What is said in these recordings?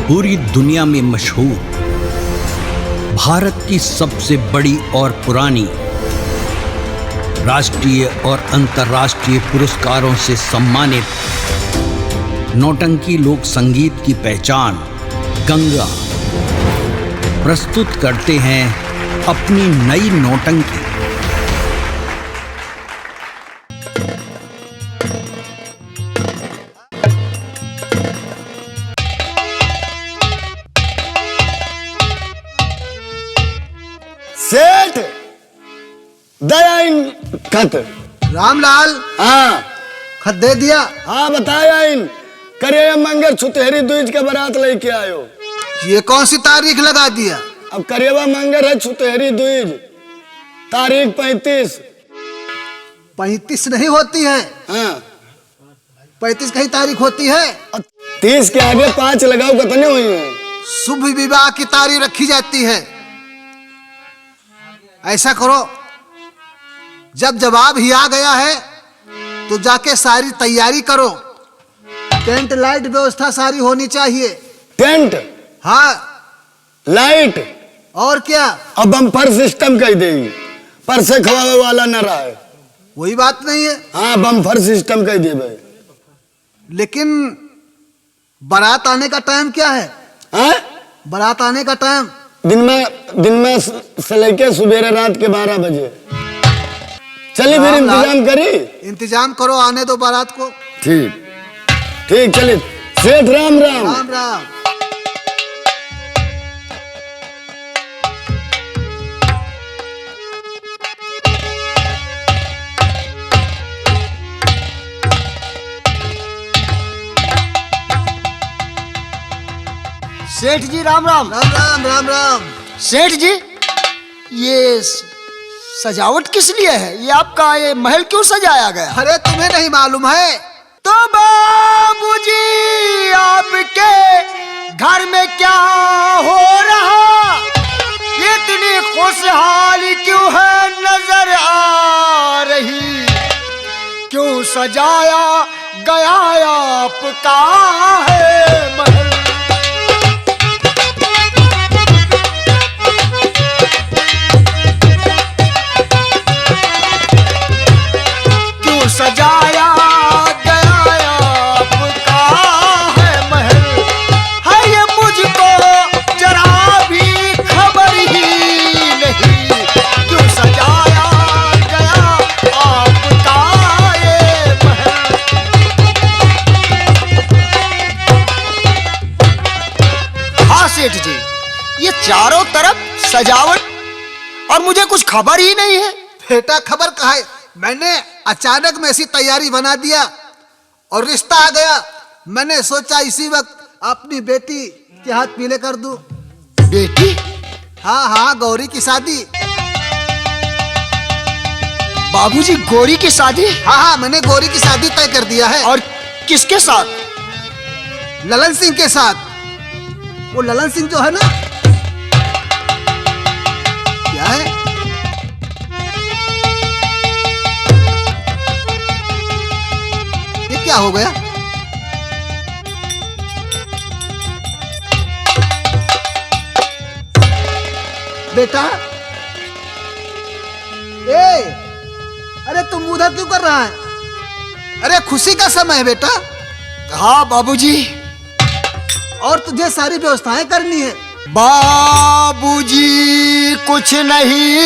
पूरी दुनिया में मशहूर, भारत की सबसे बड़ी और पुरानी, राष्ट्रीय और अंतर्राष्ट्रीय पुरस्कारों से सम्मानित नौटंकी लोक संगीत की पहचान गंगा प्रस्तुत करते हैं अपनी नई नौटंकी। सेठ दयाइन खत। रामलाल, हाँ खत दे दिया। हाँ बताया इन करिए मंगर छुतेहरी दूज के बारात लेके आयो। ये कौन सी तारीख लगा दिया? अब करिएवा मंगर है छुतेहरी दूज, तारीख 35। 35 नहीं होती है। हाँ 35 कहीं तारीख होती है। 30 के आगे 5 लगाओ कितने हुई है? शुभ विवाह की तारीख रखी जाती है। ऐसा करो, जब जवाब ही आ गया है तो जाके सारी तैयारी करो। टेंट लाइट व्यवस्था सारी होनी चाहिए। टेंट, हाँ, लाइट और क्या? अब बम्पर सिस्टम कह देगी, पर से खवावे वाला न रहा है। वही बात नहीं है। हाँ बम्पर सिस्टम कह दे भाई। लेकिन बारात आने का टाइम क्या है? हाँ बारात आने का टाइम दिन में से लेके सुबेरे रात के 12 बजे। चलिए फिर इंतजाम करी। इंतजाम करो, आने दो बारात को। ठीक ठीक चलिए। सेठ राम राम। राम राम। सेठ जी राम राम। राम राम राम राम। सेठ जी, ये सजावट किस लिए है? ये आपका ये महल क्यों सजाया गया? अरे तुम्हें नहीं मालूम है? तो बाबूजी आपके घर में क्या हो रहा? इतनी खुशहाली क्यों है नजर आ रही? क्यों सजाया गया आपका है महल? सजाया गया आपका है महल, है ये मुझको जरा भी खबर ही नहीं। क्यों सजाया गया आपका ये महल? हाँ सेठ जी, ये चारों तरफ सजावट और मुझे कुछ खबर ही नहीं है। बेटा खबर कहाँ है? मैंने अचानक में ऐसी तैयारी बना दिया और रिश्ता आ गया। मैंने सोचा इसी वक्त अपनी बेटी के हाथ पीले कर दूं। बेटी? हाँ हाँ, गौरी की शादी। बाबूजी गौरी की शादी? हाँ हाँ, मैंने गौरी की शादी तय कर दिया है। और किसके साथ? ललन सिंह के साथ। वो ललन सिंह जो है ना, क्या है? क्या हो गया? बेटा, अरे तुम उधर क्यों कर रहा है? अरे खुशी का समय है बेटा। हाँ बाबूजी। और तुझे सारी व्यवस्थाएं करनी है। बाबूजी कुछ नहीं,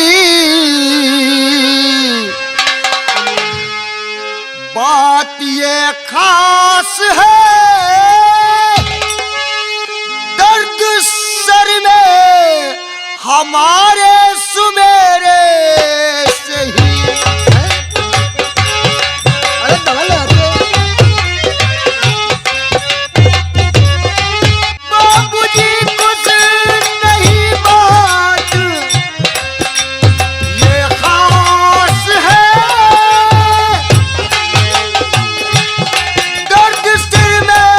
बात ये खास है, दर्द सर में हमारे सुमेरे से ही। अरे दवा ले आते। बाबूजी कुछ नहीं, बात ये खास है, दर्द सिर में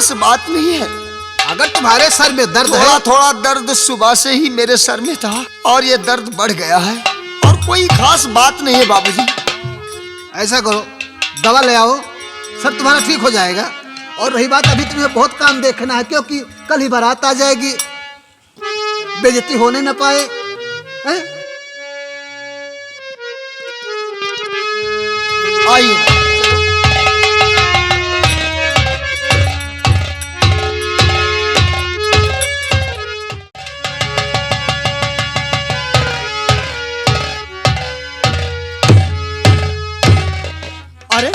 खास बात नहीं है। अगर तुम्हारे सर में दर्द थोड़ा है, थोड़ा दर्द सुबह से ही मेरे सर में था और ये दर्द बढ़ गया है, और कोई खास बात नहीं है बाबूजी। ऐसा करो, दवा ले आओ, सर तुम्हारा ठीक हो जाएगा। और रही बात, अभी तुम्हें बहुत काम देखना है, क्योंकि कल ही बारात आ जाएगी, बेइज्जती होने न पाए, हैं? आइए। अरे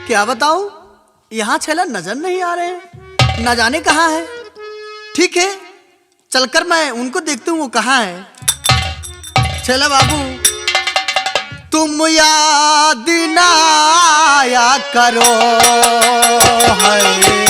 क्या बताऊं, यहाँ छेला नजर नहीं आ रहे हैं, न जाने कहाँ है। ठीक है, चलकर मैं उनको देखती हूँ वो कहाँ है। छेला बाबू, तुम याद ना आया करो है।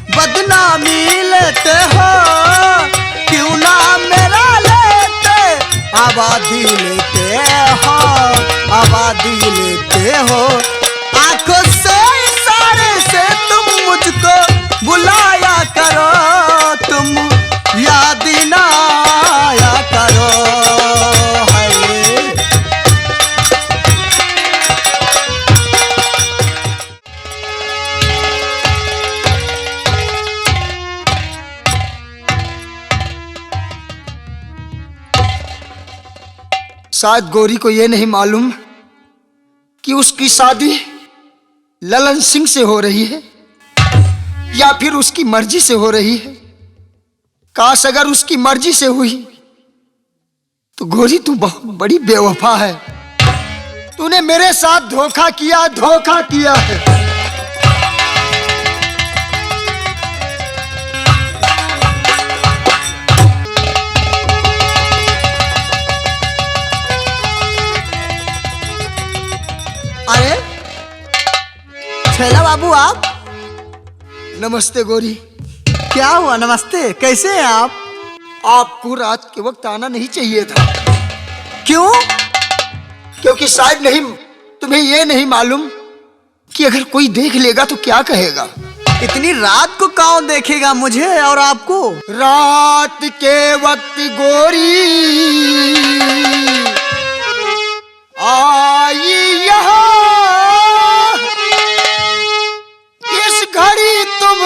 बदनामी लेते हो, क्यों ना मेरा लेते, आबादी लेते हो, आबादी लेते हो। आंखों से इशारे से तुम मुझको बुलाया करो, तुम याद ना आया करो है। शायद गौरी को यह नहीं मालूम कि उसकी शादी ललन सिंह से हो रही है या फिर उसकी मर्जी से हो रही है। काश अगर उसकी मर्जी से हुई तो गौरी तू बहुत बड़ी बेवफा है, तूने मेरे साथ धोखा किया, धोखा किया है। अरे छेला बाबू, आप? नमस्ते गौरी। क्या हुआ? नमस्ते, कैसे हैं आप? आपको रात के वक्त आना नहीं चाहिए था। क्यों? क्योंकि शायद नहीं, तुम्हें यह नहीं मालूम कि अगर कोई देख लेगा तो क्या कहेगा। इतनी रात को कौन देखेगा मुझे और आपको? रात के वक्त गौरी आई यहाँ, इस घड़ी तुम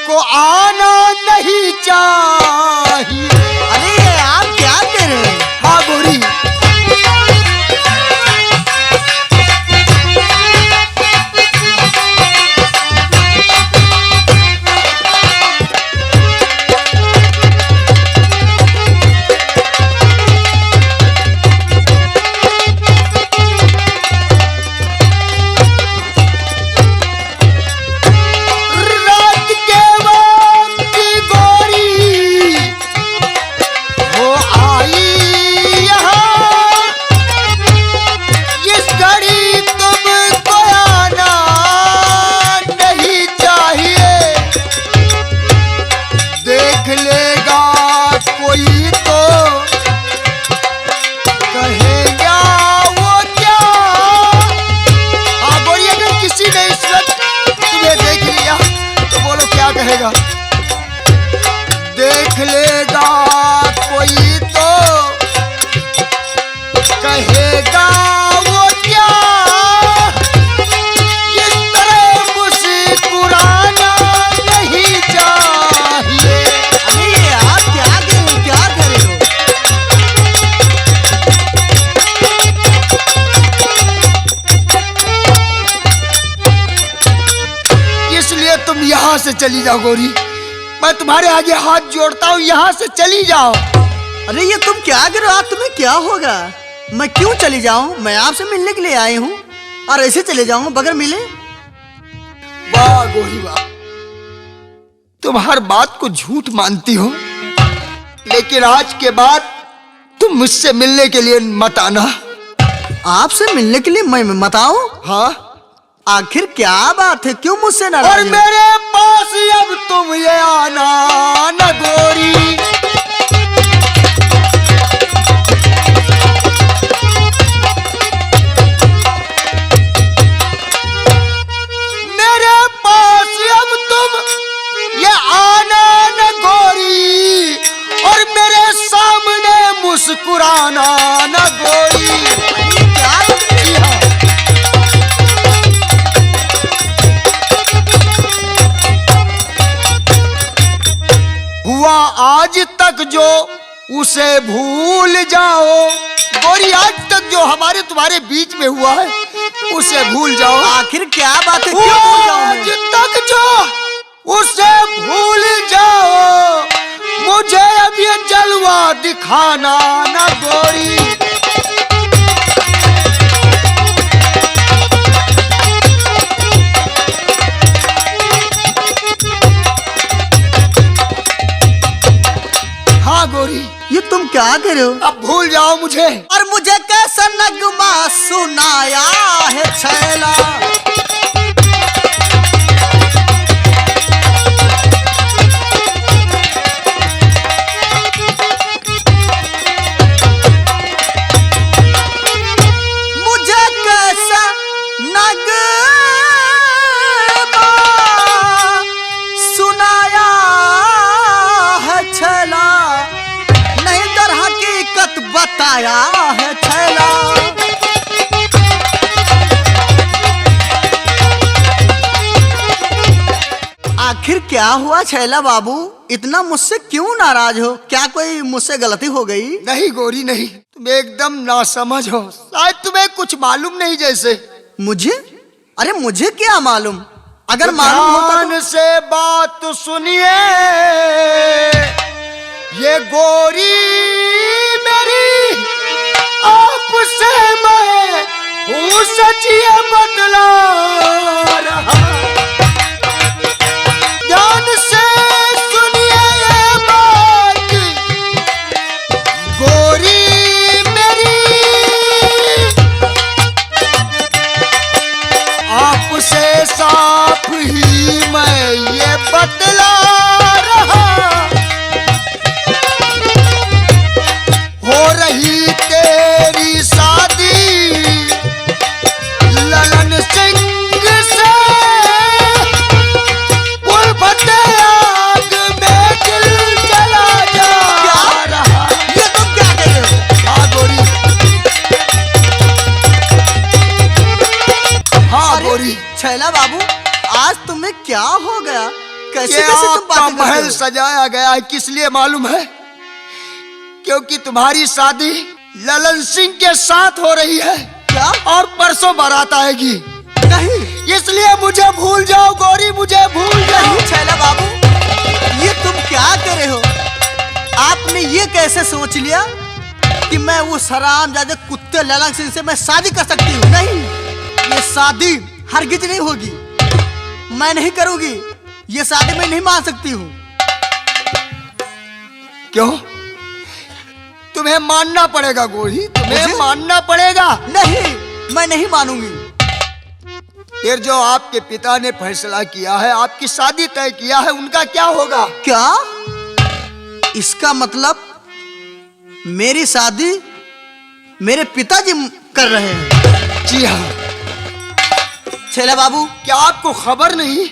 को आना नहीं चाहिए। अरे आप क्या कह रहे हैं? हाँ गौरी, देख लेगा कोई तो कहेगा वो क्या, लिए तुम यहाँ से चली जाओ गौरी। मैं तुम्हारे आगे हाथ जोड़ता हूँ, यहाँ से चली जाओ। अरे ये तुम क्या कर रहे हो? तुम्हें क्या होगा? मैं क्यों चली जाऊं? मैं आपसे मिलने के लिए आई हूँ और ऐसे चले जाऊंगा बगैर मिले? वाह गौरी वाह, तुम हर बात को झूठ मानती हो, लेकिन आज के बाद तुम मुझसे मिलने के लिए मत आना। आपसे मिलने के लिए मैं मत आऊं? हाँ, आखिर क्या बात है? क्यों मुझसे और नाराज हो? मेरे पास अब तुम ये आना न गोरी। मेरे पास अब तुम ये आना न गोरी, और मेरे सामने मुस्कुराना न गोरी। क्या जी हाँ। हुआ आज तक जो उसे भूल जाओ गोरी, आज तक जो हमारे तुम्हारे बीच में हुआ है उसे भूल जाओ। आखिर क्या बात है? हुआ क्यों भूल जाऊं मैं? आज तक जो उसे भूल जाओ, मुझे अब ये जलवा दिखाना ना गोरी। हाँ गोरी, ये तुम क्या कर रहे हो? अब भूल जाओ मुझे। और मुझे कैसा नगमा सुनाया है छैला, मुझे कैसा नगमा सुनाया है छैला, नहीं दर हकीकत बताया है छैला। आखिर क्या हुआ छैला बाबू? इतना मुझसे क्यों नाराज हो? क्या कोई मुझसे गलती हो गई? नहीं गोरी नहीं, तुम एकदम नासमझ हो, शायद तुम्हें कुछ मालूम नहीं जैसे। मुझे? अरे मुझे क्या मालूम? अगर मालूम होता ध्यान से बात सुनिए, ये गोरी मेरी आपसे मैं हूँ सचिए बदला रहा। ध्यान से सुनिए ये बात, गोरी मेरी आपसे साफ ही मैं ये बदला रहा। हो रही तेरी शादी ललन सिंह से, उल्फते आग में दिल जला जा रहा। ये तुम क्या कह रहे हो? हाँ गोरी, हाँ अरे, गोरी, छैला बाबू आज तुम्हें क्या हो गया? कैसे ये कैसे तुम आपका बातें करते महल हो? सजाया गया है, किस लिए मालूम है? क्योंकि तुम्हारी शादी ललन सिंह के साथ हो रही है, क्या? और परसों बारात आएगी, नहीं इसलिए मुझे भूल जाओ गोरी, मुझे भूल जाओ। नहीं छैला बाबू, ये तुम क्या कर रहे हो? आपने ये कैसे सोच लिया कि मैं वो हरामजादे कुत्ते ललन सिंह से मैं शादी कर सकती हूँ? नहीं, ये शादी हरगिज नहीं होगी, मैं नहीं करूंगी। ये शादी मैं नहीं मान सकती हूँ। क्यों? तुम्हें मानना पड़ेगा गोरी, तुम्हें मुझे? मानना पड़ेगा। नहीं, मैं नहीं मानूंगी। फिर जो आपके पिता ने फैसला किया है, आपकी शादी तय किया है, उनका क्या होगा? क्या? इसका मतलब मेरी शादी मेरे पिताजी कर रहे हैं? जी हाँ। छैला बाबू, क्या आपको खबर नहीं?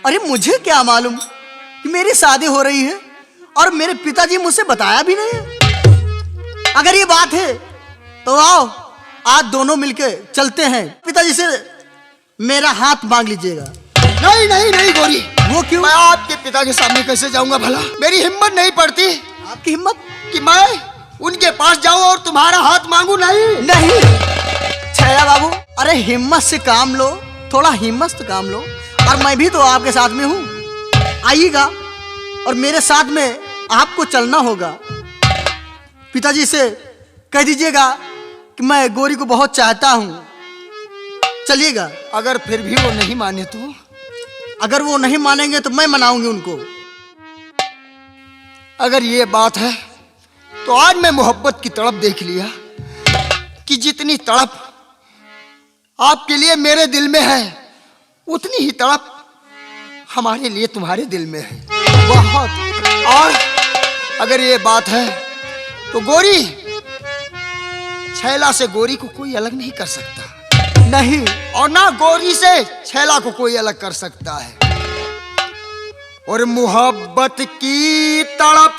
अरे मुझे क्या मालूम कि मेरी शादी हो रही है और मेरे पिताजी मुझसे बताया भी नहीं है। अगर ये बात है तो आओ आज दोनों मिलके चलते हैं, पिताजी से मेरा हाथ मांग लीजिएगा। नहीं नहीं नहीं गोरी, वो क्यों? मैं आपके पिता के सामने कैसे जाऊंगा भला? मेरी हिम्मत नहीं पड़ती आपकी हिम्मत? कि मैं उनके पास जाऊं और तुम्हारा हाथ मांगू। नहीं नहीं छैला बाबू, अरे हिम्मत से काम लो, थोड़ा हिम्मत से काम लो। और मैं भी तो आपके साथ में हूँ। आइएगा और मेरे साथ में आपको चलना होगा। पिताजी से कह दीजिएगा कि मैं गौरी को बहुत चाहता हूँ, चलिएगा। अगर फिर भी वो नहीं माने तो? अगर वो नहीं मानेंगे तो मैं मनाऊंगी उनको। अगर ये बात है तो आज मैं मोहब्बत की तड़प देख लिया कि जितनी तड़प आपके लिए मेरे दिल में है उतनी ही तड़प हमारे लिए तुम्हारे दिल में है बहुत। और अगर ये बात है तो गोरी, छैला से गोरी को कोई अलग नहीं कर सकता। नहीं, और ना गोरी से छैला को कोई अलग कर सकता है। और मोहब्बत की तड़प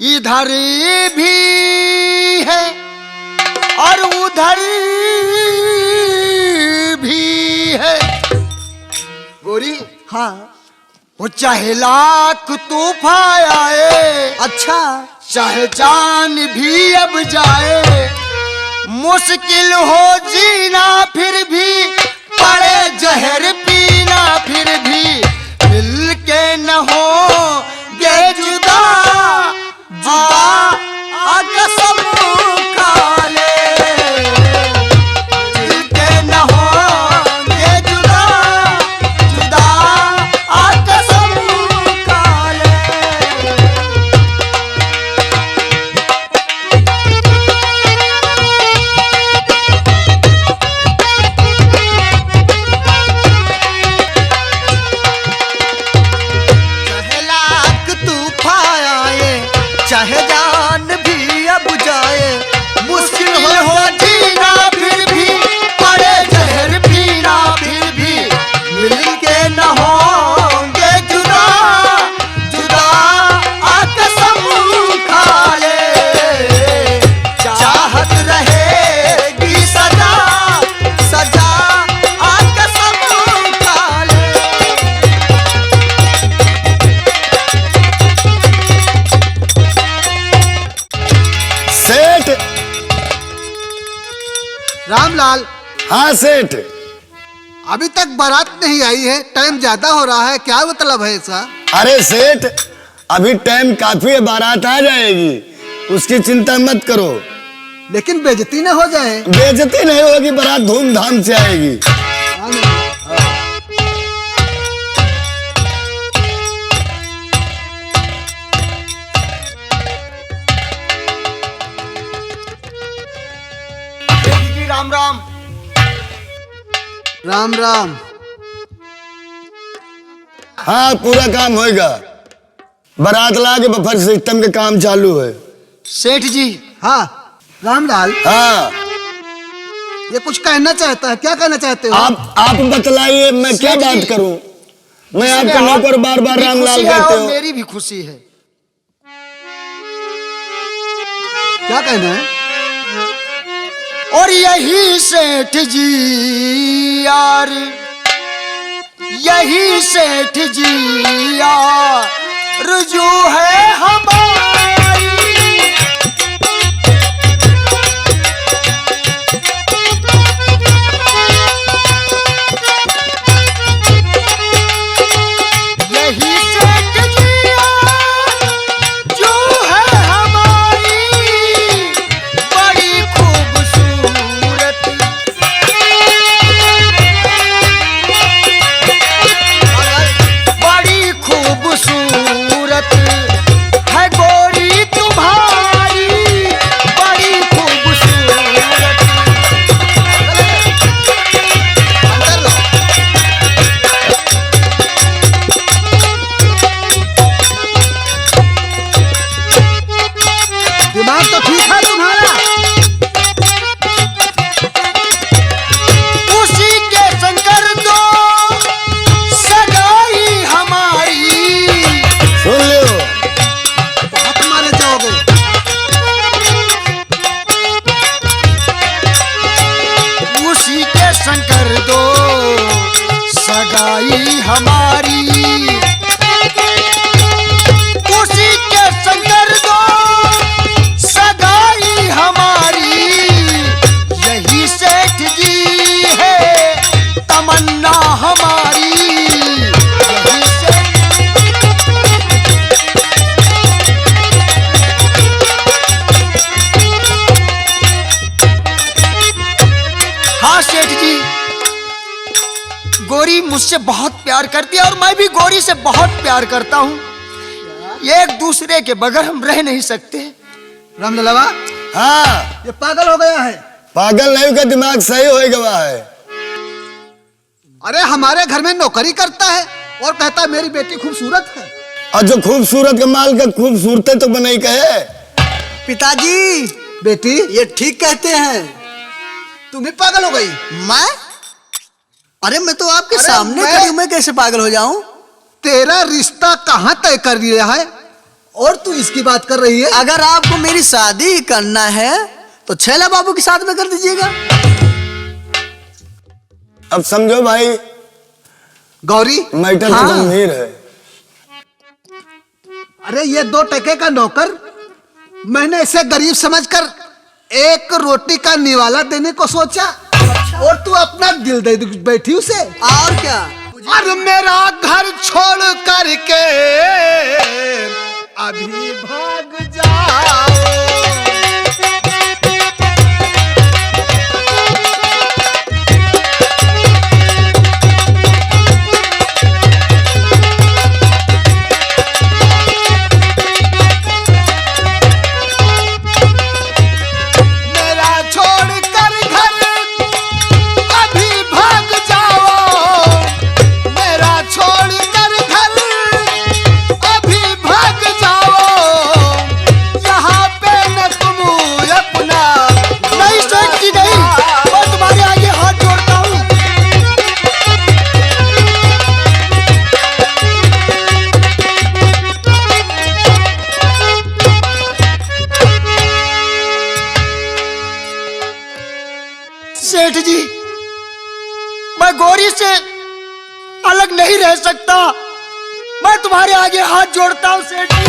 इधर भी है और उधर भी है। गोरी, हाँ, वो चाहे लाख तूफान आए, अच्छा, चाहे जान भी अब जाए, मुश्किल हो जीना फिर भी, पड़े जहर पीना फिर भी, मिल के न हो ये जुदा जुदा कसम खा ले, मिल के न हो ये जुदा जुदा कसम खा ले। चाहे जान भी अब जाए, मुश्किल हो जीना फिर भी, पड़े जहर पीना फिर भी, मिल के न होंगे जुदा जुदा कसम खा ले, चाहत रहेगी सदा सजा कसम खा ले। सेठ। रामलाल, हाँ सेठ। अभी तक बारात नहीं आई है, टाइम ज्यादा हो रहा है, क्या मतलब है ऐसा? अरे सेठ, अभी टाइम काफी है, बारात आ जाएगी, उसकी चिंता मत करो। लेकिन बेइज्जती न हो जाए। बेइज्जती नहीं होगी, बारात धूमधाम से आएगी। राम राम। राम राम। हाँ, पूरा काम होएगा, बारात ला के बफर सिस्टम के काम चालू है। सेठ जी। हाँ रामलाल, हाँ, ये कुछ कहना चाहता है, क्या कहना चाहते हो? आप बतलाइए, मैं क्या सेठ जी, बात करूं? मैं इसमें आपका नौकर बार बार भी रामलाल खुशी है कहते और हो। मेरी भी खुशी है। क्या कहना है? और यही सेठ जी यार, यही सेठ जी यार रुजू है हमारी। यही सेठ जी यार जो है हमारी, बड़ी खूबसूरत बड़ी खूबसूरत है गोरी तुम्हारी, बड़ी खूबसूरत। अंदर लो। दिमाग तो ठीक है तुम्हारा। उसी के शंकर दो सगाई हमारी। सुन लो, हाथ मारे जाओगे। उसी के शंकर दो सगाई हमारी, उसी के शंकर दो सगाई हमारी। यही सेठ जी है तमन्ना हमारी, गौरी मुझसे बहुत प्यार करती है और मैं भी गौरी से बहुत प्यार करता हूँ। एक दूसरे के बगैर हम रह नहीं सकते। रामललवा, हाँ, ये पागल हो गया है। पागल नहीं, का दिमाग सही हो गया है। अरे हमारे घर में नौकरी करता है और कहता है मेरी बेटी खूबसूरत है। और जो खूबसूरत के माल का खूबसूरत तो बनाई कहे। पिताजी, बेटी, ये ठीक कहते हैं। तुम भी पागल हो गई। मैं? अरे मैं तो आपके अरे सामने मैं- खड़ी हूं, मैं कैसे पागल हो जाऊं? तेरा रिश्ता कहाँ तय कर दिया है और तू इसकी बात कर रही है? अगर आपको मेरी शादी करना है तो छैला बाबू के साथ में कर दीजिएगा। अब समझो भाई, गौरी, मैटर हाँ। तो गंभीर है। अरे ये 2 टके का नौकर मैंने इसे गरीब समझकर एक रोटी का निवाला देने को सोचा और तू अपना दिल दे बैठी उसे। और क्या? और मेरा घर छोड़ करके अभी भाग जाओ। मेरा छोड़ कर घर अभी भाग जाओ। मेरा छोड़ कर घर अभी भाग जाओ। यहाँ पे न तुम अपना नहीं सेठ जी नहीं, मैं तुम्हारे आगे हाथ जोड़ता हूँ। सेठ जी, मैं गौरी से अलग नहीं रह सकता। मैं तुम्हारे आगे हाथ जोड़ता हूँ सेठ जी।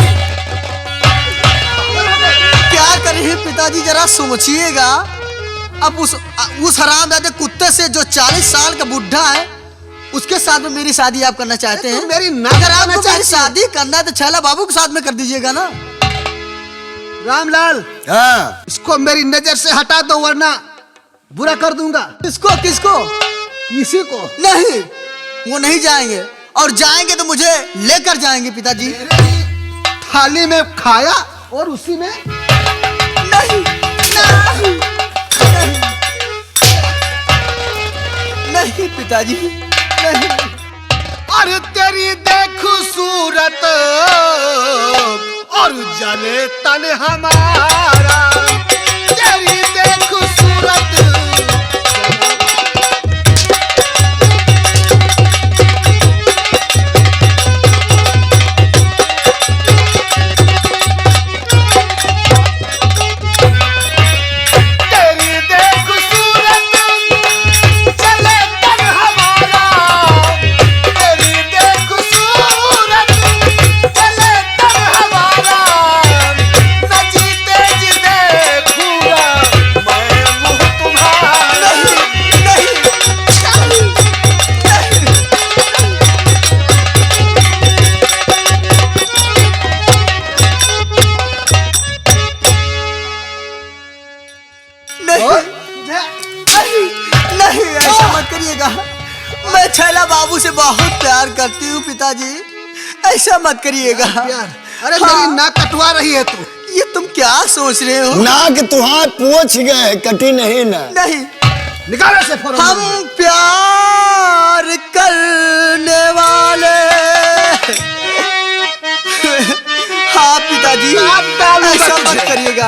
क्या करें पिताजी, जरा सोचिएगा। अब उस हरामजादे कुत्ते से जो 40 साल का बुढ़ा है उसके साथ में मेरी शादी आप करना चाहते अरे हैं? तुम मेरी ना अगर करना आपको मेरी चाहती हो। शादी करना है तो छैला बाबू के साथ में कर दीजिएगा ना। रामलाल, हाँ, इसको मेरी नजर से हटा दो वरना बुरा कर दूंगा। किसको किसको? इसी को। नहीं, वो नहीं जाएंगे, और जाएंगे तो मुझे लेकर जाएंगे पिताजी। थाली में खाया और उसी में नहीं, नहीं, नहीं पिताजी, नहीं। अरे तेरी देखो सूरत और जले तन हमारा। तेरी देखो सूरत तेरी देखो सूरत जले तन हमारा। तेरी देखो सूरत जले तन हमारा। न जीते जी देखूंगा मैं मुँह तुम्हारा। नहीं, नहीं, ऐसा मत करिएगा। मैं छैला बाबू से बहुत प्यार करती हूँ पिताजी, ऐसा मत करिएगा। प्यार? अरे हाँ। मेरी नाक कटवा रही है तू। ये तुम क्या सोच रहे हो? नाक तुहार पूछ गए, कटी नहीं ना। नहीं, निकाल ऐसे फोन। हम प्यार करने वाले। हाँ पिताजी, नाक डालूंगा ऐसा मत तुझे। करिएगा।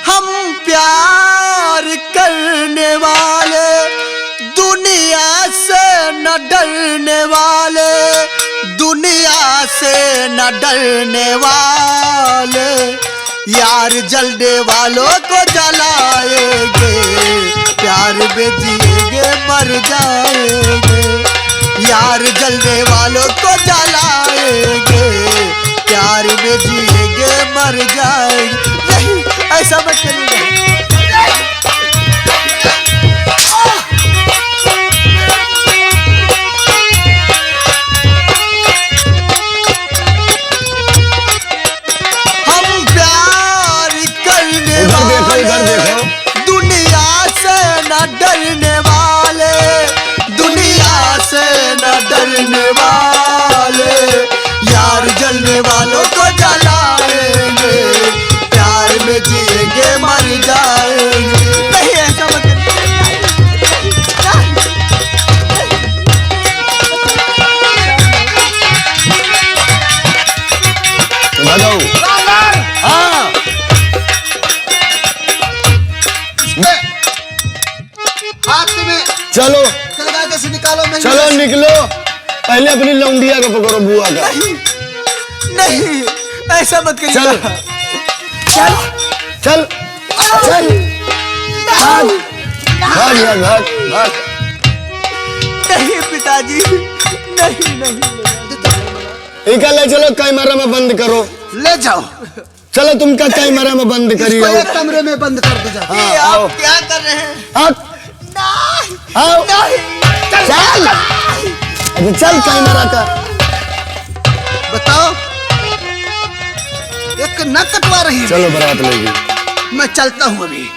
हम प्यार करने वाले, दुनिया से न डरने वाले, दुनिया से न डरने वाले। यार जलने वालों को जलाएंगे, प्यार में जिएंगे मर जाएंगे। यार जलने वालों को जलाएंगे, प्यार में जिएंगे मर जाएंगे। नहीं, ऐसा मत करिएगा। हम प्यार करने इधर देखो, वाले, इधर देखो। दुनिया से न डरने वाले, दुनिया से न पहले अपनी लौंडिया को पकड़ो, बुआ का। नहीं, ऐसा मत करिए। चल चल चल चल, भाग भाग यार, भाग भाग। नहीं पिताजी, नहीं नहीं। इका ले चलो, कैमरा में बंद करो। ले जाओ, चलो तुमका कैमरा में बंद करियो। इसको एक कमरे में बंद कर दो जाओ। ये आओ। आप क्या कर रहे हैं? आओ नहीं, आओ, नहीं। चल अरे चल कैमरा का। बताओ, एक नक कटवा रही है। चलो बारात लेगी। मैं चलता हूँ अभी।